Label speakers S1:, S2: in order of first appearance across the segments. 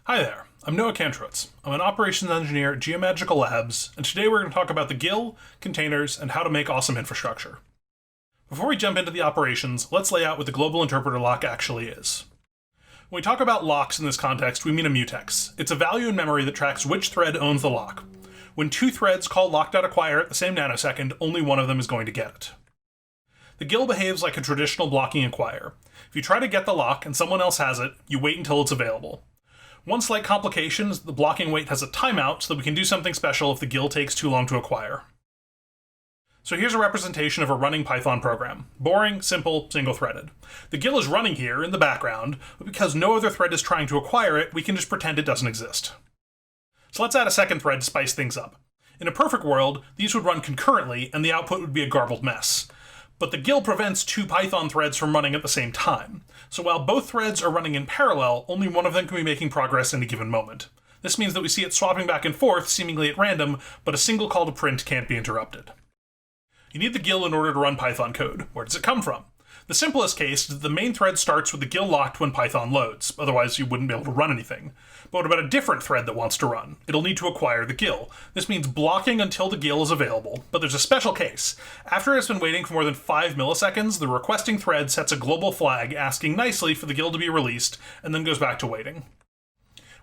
S1: Hi there, I'm Noah Kantrowitz. I'm an operations engineer at Geomagical Labs, and today we're going to talk about the GIL, containers, and how to make awesome infrastructure. Before we jump into the operations, let's lay out what the global interpreter lock actually is. When we talk about locks in this context, we mean a mutex. It's a value in memory that tracks which thread owns the lock. When two threads call lock.acquire at the same nanosecond, only one of them is going to get it. The GIL behaves like a traditional blocking acquire. If you try to get the lock and someone else has it, you wait until it's available. One slight complication is the blocking wait has a timeout so that we can do something special if the GIL takes too long to acquire. So here's a representation of a running Python program. Boring, simple, single-threaded. The GIL is running here in the background, but because no other thread is trying to acquire it, we can just pretend it doesn't exist. So let's add a second thread to spice things up. In a perfect world, these would run concurrently and the output would be a garbled mess. But the GIL prevents two Python threads from running at the same time. So while both threads are running in parallel, only one of them can be making progress in a given moment. This means that we see it swapping back and forth, seemingly at random, but a single call to print can't be interrupted. You need the GIL in order to run Python code. Where does it come from? The simplest case is that the main thread starts with the GIL locked when Python loads, otherwise you wouldn't be able to run anything. But what about a different thread that wants to run? It'll need to acquire the GIL. This means blocking until the GIL is available, but there's a special case. After it's been waiting for more than 5 milliseconds, the requesting thread sets a global flag asking nicely for the GIL to be released, and then goes back to waiting.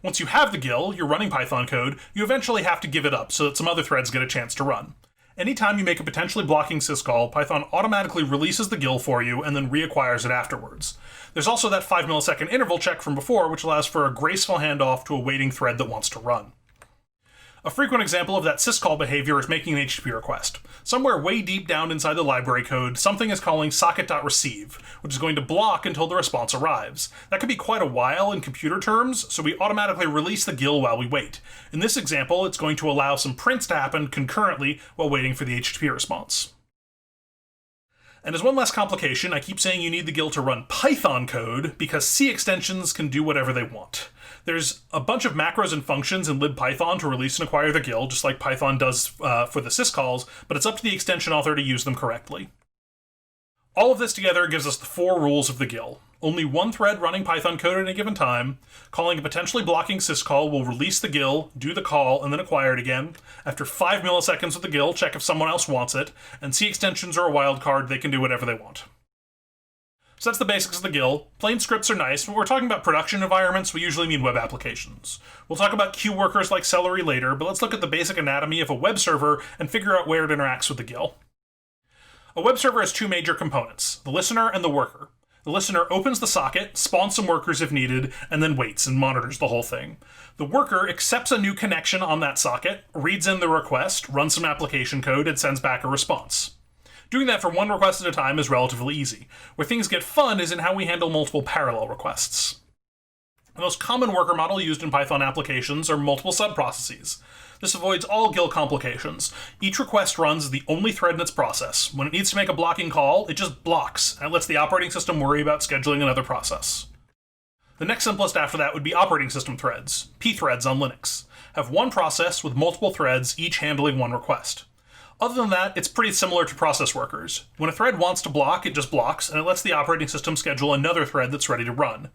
S1: Once you have the GIL, you're running Python code, you eventually have to give it up so that some other threads get a chance to run. Anytime you make a potentially blocking syscall, Python automatically releases the GIL for you and then reacquires it afterwards. There's also that 5 millisecond interval check from before, which allows for a graceful handoff to a waiting thread that wants to run. A frequent example of that syscall behavior is making an HTTP request. Somewhere way deep down inside the library code, something is calling socket.receive, which is going to block until the response arrives. That could be quite a while in computer terms, so we automatically release the GIL while we wait. In this example, it's going to allow some prints to happen concurrently while waiting for the HTTP response. And as one less complication, I keep saying you need the GIL to run Python code because C extensions can do whatever they want. There's a bunch of macros and functions in libPython to release and acquire the GIL, just like Python does for the syscalls, but it's up to the extension author to use them correctly. All of this together gives us the 4 rules of the GIL. Only one thread running Python code at any given time, calling a potentially blocking syscall will release the GIL, do the call, and then acquire it again. After 5 milliseconds with the GIL, check if someone else wants it, and C extensions are a wildcard, they can do whatever they want. So that's the basics of the GIL. Plain scripts are nice, but when we're talking about production environments, we usually mean web applications. We'll talk about queue workers like Celery later, but let's look at the basic anatomy of a web server and figure out where it interacts with the GIL. A web server has 2 major components, the listener and the worker. The listener opens the socket, spawns some workers if needed, and then waits and monitors the whole thing. The worker accepts a new connection on that socket, reads in the request, runs some application code, and sends back a response. Doing that for one request at a time is relatively easy. Where things get fun is in how we handle multiple parallel requests. The most common worker model used in Python applications are multiple subprocesses. This avoids all GIL complications. Each request runs as the only thread in its process. When it needs to make a blocking call, it just blocks, and it lets the operating system worry about scheduling another process. The next simplest after that would be operating system threads, pthreads on Linux. Have one process with multiple threads, each handling one request. Other than that, it's pretty similar to process workers. When a thread wants to block, it just blocks, and it lets the operating system schedule another thread that's ready to run.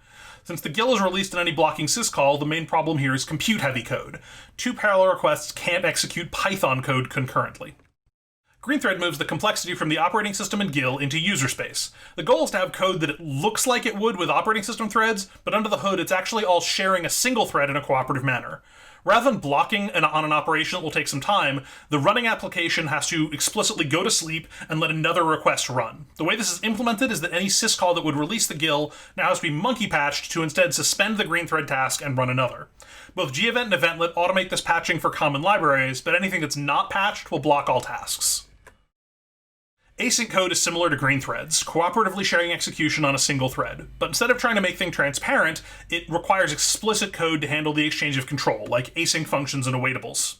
S1: Since the GIL is released in any blocking syscall, the main problem here is compute-heavy code. 2 parallel requests can't execute Python code concurrently. Green thread moves the complexity from the operating system and GIL into user space. The goal is to have code that it looks like it would with operating system threads, but under the hood it's actually all sharing a single thread in a cooperative manner. Rather than blocking on an operation that will take some time, the running application has to explicitly go to sleep and let another request run. The way this is implemented is that any syscall that would release the GIL now has to be monkey patched to instead suspend the green thread task and run another. Both gevent and eventlet automate this patching for common libraries, but anything that's not patched will block all tasks. Async code is similar to green threads, cooperatively sharing execution on a single thread, but instead of trying to make things transparent, it requires explicit code to handle the exchange of control, like async functions and awaitables.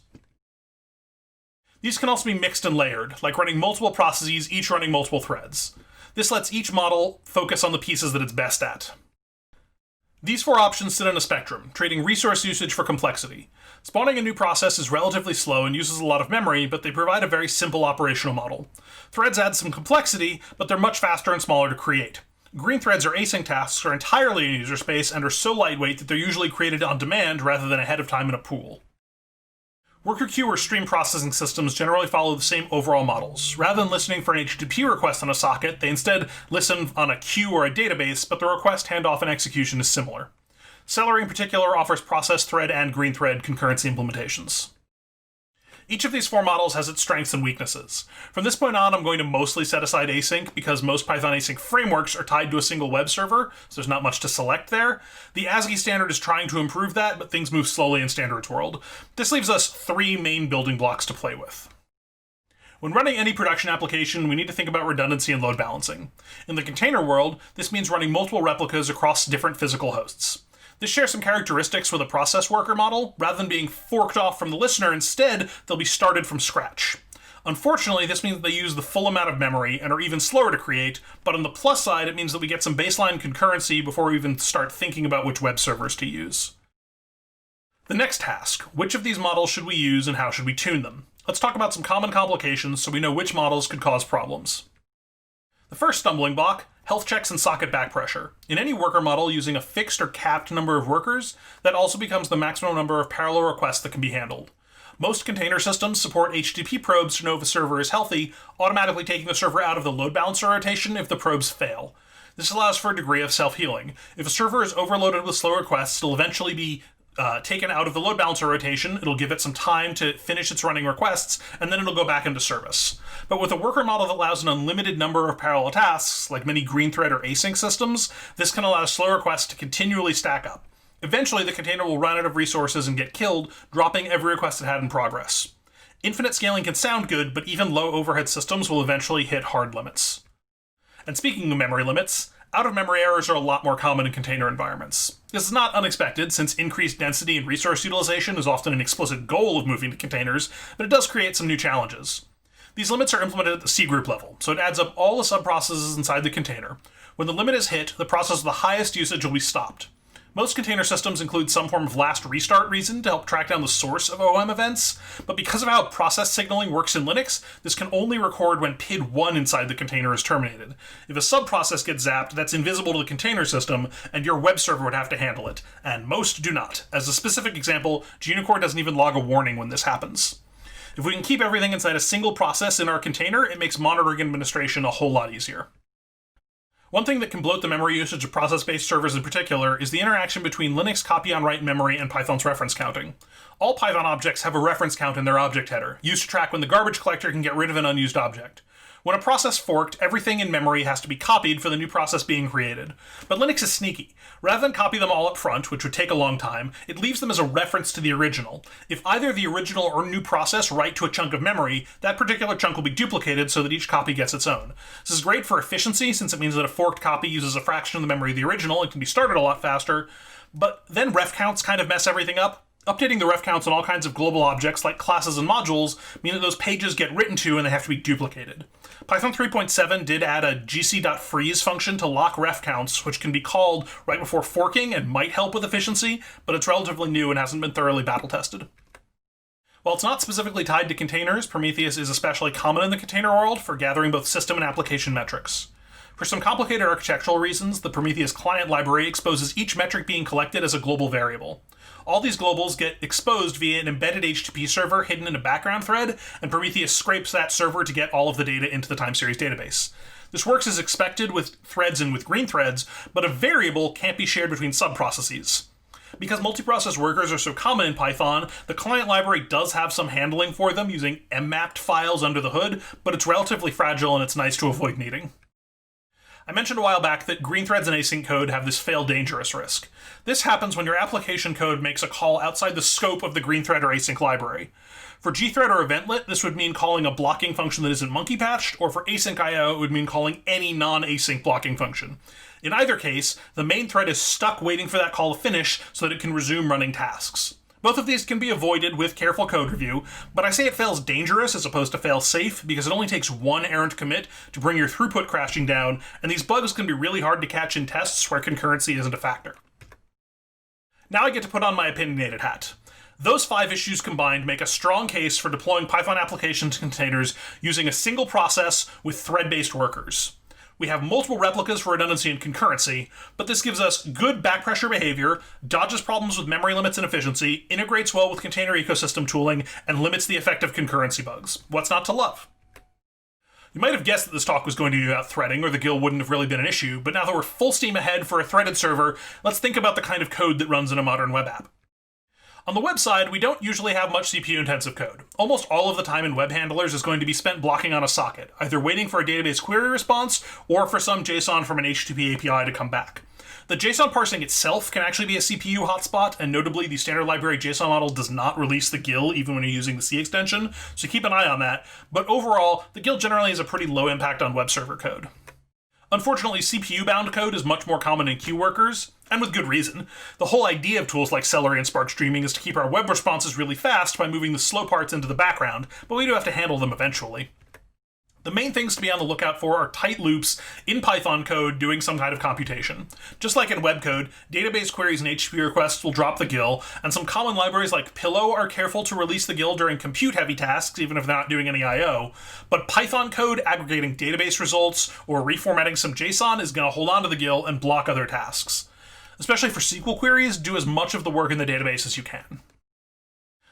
S1: These can also be mixed and layered, like running multiple processes, each running multiple threads. This lets each model focus on the pieces that it's best at. These 4 options sit on a spectrum, trading resource usage for complexity. Spawning a new process is relatively slow and uses a lot of memory, but they provide a very simple operational model. Threads add some complexity, but they're much faster and smaller to create. Green threads or async tasks are entirely in user space and are so lightweight that they're usually created on demand rather than ahead of time in a pool. Worker queue or stream processing systems generally follow the same overall models. Rather than listening for an HTTP request on a socket, they instead listen on a queue or a database, but the request handoff and execution is similar. Celery in particular offers process thread and green thread concurrency implementations. Each of these four models has its strengths and weaknesses. From this point on, I'm going to mostly set aside async because most Python async frameworks are tied to a single web server, so there's not much to select there. The ASCII standard is trying to improve that, but things move slowly in standards world. This leaves us three main building blocks to play with. When running any production application, we need to think about redundancy and load balancing. In the container world, this means running multiple replicas across different physical hosts. This shares some characteristics with a process worker model. Rather than being forked off from the listener, instead, they'll be started from scratch. Unfortunately, this means they use the full amount of memory and are even slower to create, but on the plus side, it means that we get some baseline concurrency before we even start thinking about which web servers to use. The next task, which of these models should we use and how should we tune them? Let's talk about some common complications so we know which models could cause problems. The first stumbling block, health checks and socket back pressure. In any worker model using a fixed or capped number of workers, that also becomes the maximum number of parallel requests that can be handled. Most container systems support HTTP probes to know if a server is healthy, automatically taking the server out of the load balancer rotation if the probes fail. This allows for a degree of self-healing. If a server is overloaded with slow requests, it'll eventually be taken out of the load balancer rotation, it'll give it some time to finish its running requests, and then it'll go back into service. But with a worker model that allows an unlimited number of parallel tasks, like many green thread or async systems, this can allow slow requests to continually stack up. Eventually, the container will run out of resources and get killed, dropping every request it had in progress. Infinite scaling can sound good, but even low overhead systems will eventually hit hard limits. And speaking of memory limits, out-of-memory errors are a lot more common in container environments. This is not unexpected, since increased density and resource utilization is often an explicit goal of moving to containers, but it does create some new challenges. These limits are implemented at the C-group level, so it adds up all the subprocesses inside the container. When the limit is hit, the process with the highest usage will be stopped. Most container systems include some form of last restart reason to help track down the source of OM events, but because of how process signaling works in Linux, this can only record when PID 1 inside the container is terminated. If a subprocess gets zapped, that's invisible to the container system, and your web server would have to handle it, and most do not. As a specific example, GUnicore doesn't even log a warning when this happens. If we can keep everything inside a single process in our container, it makes monitoring and administration a whole lot easier. One thing that can bloat the memory usage of process-based servers in particular is the interaction between Linux copy-on-write memory and Python's reference counting. All Python objects have a reference count in their object header, used to track when the garbage collector can get rid of an unused object. When a process forked, everything in memory has to be copied for the new process being created. But Linux is sneaky. Rather than copy them all up front, which would take a long time, it leaves them as a reference to the original. If either the original or new process write to a chunk of memory, that particular chunk will be duplicated so that each copy gets its own. This is great for efficiency, since it means that a forked copy uses a fraction of the memory of the original and can be started a lot faster, but then ref counts kind of mess everything up. Updating the ref counts on all kinds of global objects like classes and modules mean that those pages get written to and they have to be duplicated. Python 3.7 did add a gc.freeze function to lock ref counts, which can be called right before forking and might help with efficiency, but it's relatively new and hasn't been thoroughly battle tested. While it's not specifically tied to containers, Prometheus is especially common in the container world for gathering both system and application metrics. For some complicated architectural reasons, the Prometheus client library exposes each metric being collected as a global variable. All these globals get exposed via an embedded HTTP server hidden in a background thread, and Prometheus scrapes that server to get all of the data into the time series database. This works as expected with threads and with green threads, but a variable can't be shared between subprocesses. Because multiprocess workers are so common in Python, the client library does have some handling for them using mmapped files under the hood, but it's relatively fragile and it's nice to avoid needing. I mentioned a while back that green threads and async code have this fail dangerous risk. This happens when your application code makes a call outside the scope of the green thread or async library. For gthread or eventlet, this would mean calling a blocking function that isn't monkey patched, or for async IO, it would mean calling any non-async blocking function. In either case, the main thread is stuck waiting for that call to finish so that it can resume running tasks. Both of these can be avoided with careful code review, but I say it fails dangerous as opposed to fail safe because it only takes one errant commit to bring your throughput crashing down, and these bugs can be really hard to catch in tests where concurrency isn't a factor. Now I get to put on my opinionated hat. Those 5 issues combined make a strong case for deploying Python applications containers using a single process with thread-based workers. We have multiple replicas for redundancy and concurrency, but this gives us good backpressure behavior, dodges problems with memory limits and efficiency, integrates well with container ecosystem tooling, and limits the effect of concurrency bugs. What's not to love? You might have guessed that this talk was going to be about threading, or the GIL wouldn't have really been an issue, but now that we're full steam ahead for a threaded server, let's think about the kind of code that runs in a modern web app. On the web side, we don't usually have much CPU-intensive code. Almost all of the time in web handlers is going to be spent blocking on a socket, either waiting for a database query response or for some JSON from an HTTP API to come back. The JSON parsing itself can actually be a CPU hotspot, and notably the standard library JSON model does not release the GIL even when you're using the C extension, so keep an eye on that. But overall, the GIL generally has a pretty low impact on web server code. Unfortunately, CPU-bound code is much more common in queue workers, and with good reason. The whole idea of tools like Celery and Spark Streaming is to keep our web responses really fast by moving the slow parts into the background, but we do have to handle them eventually. The main things to be on the lookout for are tight loops in Python code doing some kind of computation. Just like in web code, database queries and HTTP requests will drop the GIL, and some common libraries like Pillow are careful to release the GIL during compute-heavy tasks, even if they're not doing any I/O. But Python code aggregating database results or reformatting some JSON is going to hold on to the GIL and block other tasks. Especially for SQL queries, do as much of the work in the database as you can.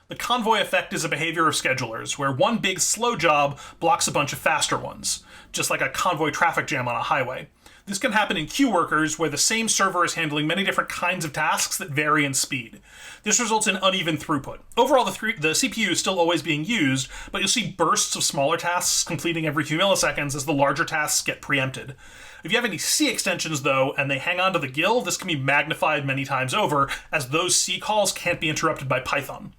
S1: The convoy effect is a behavior of schedulers, where one big slow job blocks a bunch of faster ones, just like a convoy traffic jam on a highway. This can happen in queue workers, where the same server is handling many different kinds of tasks that vary in speed. This results in uneven throughput. Overall, the CPU is still always being used, but you'll see bursts of smaller tasks completing every few milliseconds as the larger tasks get preempted. If you have any C extensions, though, and they hang on to the GIL, this can be magnified many times over, as those C calls can't be interrupted by Python.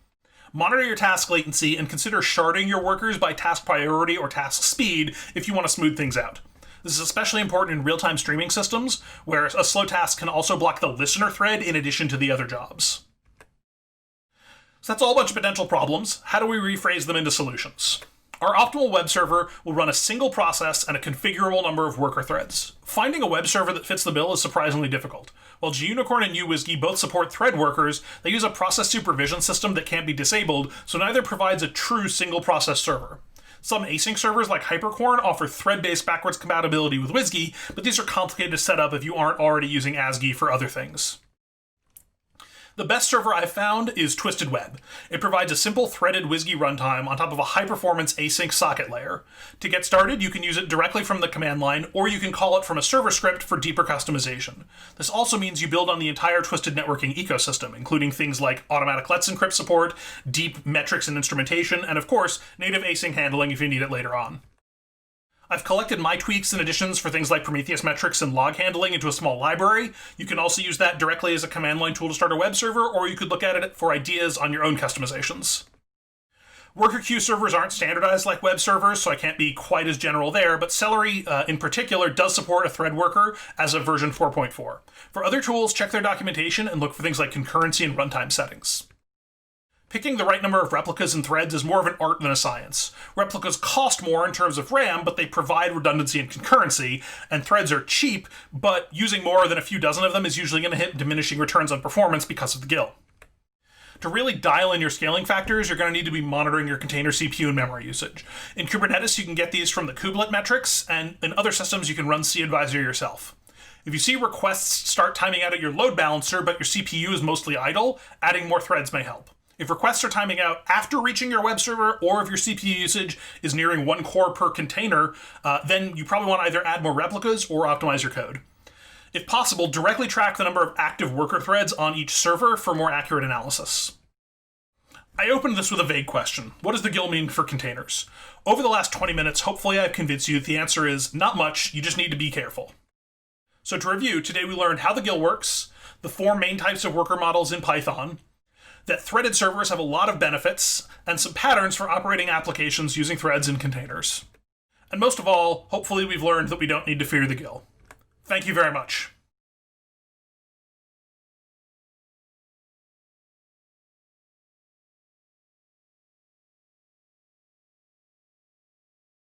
S1: Monitor your task latency and consider sharding your workers by task priority or task speed if you want to smooth things out. This is especially important in real-time streaming systems, where a slow task can also block the listener thread in addition to the other jobs. So that's all a bunch of potential problems. How do we rephrase them into solutions? Our optimal web server will run a single process and a configurable number of worker threads. Finding a web server that fits the bill is surprisingly difficult. While gUnicorn and uWSGI both support thread workers, they use a process supervision system that can't be disabled, so neither provides a true single process server. Some async servers like Hypercorn offer thread-based backwards compatibility with WSGI, but these are complicated to set up if you aren't already using ASGI for other things. The best server I've found is Twisted Web. It provides a simple threaded WSGI runtime on top of a high-performance async socket layer. To get started, you can use it directly from the command line, or you can call it from a server script for deeper customization. This also means you build on the entire Twisted networking ecosystem, including things like automatic Let's Encrypt support, deep metrics and instrumentation, and of course, native async handling if you need it later on. I've collected my tweaks and additions for things like Prometheus metrics and log handling into a small library. You can also use that directly as a command line tool to start a web server, or you could look at it for ideas on your own customizations. Worker queue servers aren't standardized like web servers, so I can't be quite as general there, but Celery in particular does support a thread worker as of version 4.4. For other tools, check their documentation and look for things like concurrency and runtime settings. Picking the right number of replicas and threads is more of an art than a science. Replicas cost more in terms of RAM, but they provide redundancy and concurrency, and threads are cheap, but using more than a few dozen of them is usually going to hit diminishing returns on performance because of the GIL. To really dial in your scaling factors, you're going to need to be monitoring your container CPU and memory usage. In Kubernetes, you can get these from the kubelet metrics, and in other systems, you can run CAdvisor yourself. If you see requests start timing out at your load balancer, but your CPU is mostly idle, adding more threads may help. If requests are timing out after reaching your web server, or if your CPU usage is nearing 1 core per container, then you probably want to either add more replicas or optimize your code. If possible, directly track the number of active worker threads on each server for more accurate analysis. I opened this with a vague question. What does the GIL mean for containers? Over the last 20 minutes, hopefully I've convinced you that the answer is not much, you just need to be careful. So to review, today we learned how the GIL works, the 4 main types of worker models in Python, that threaded servers have a lot of benefits, and some patterns for operating applications using threads and containers. And most of all, hopefully we've learned that we don't need to fear the GIL. Thank you very much.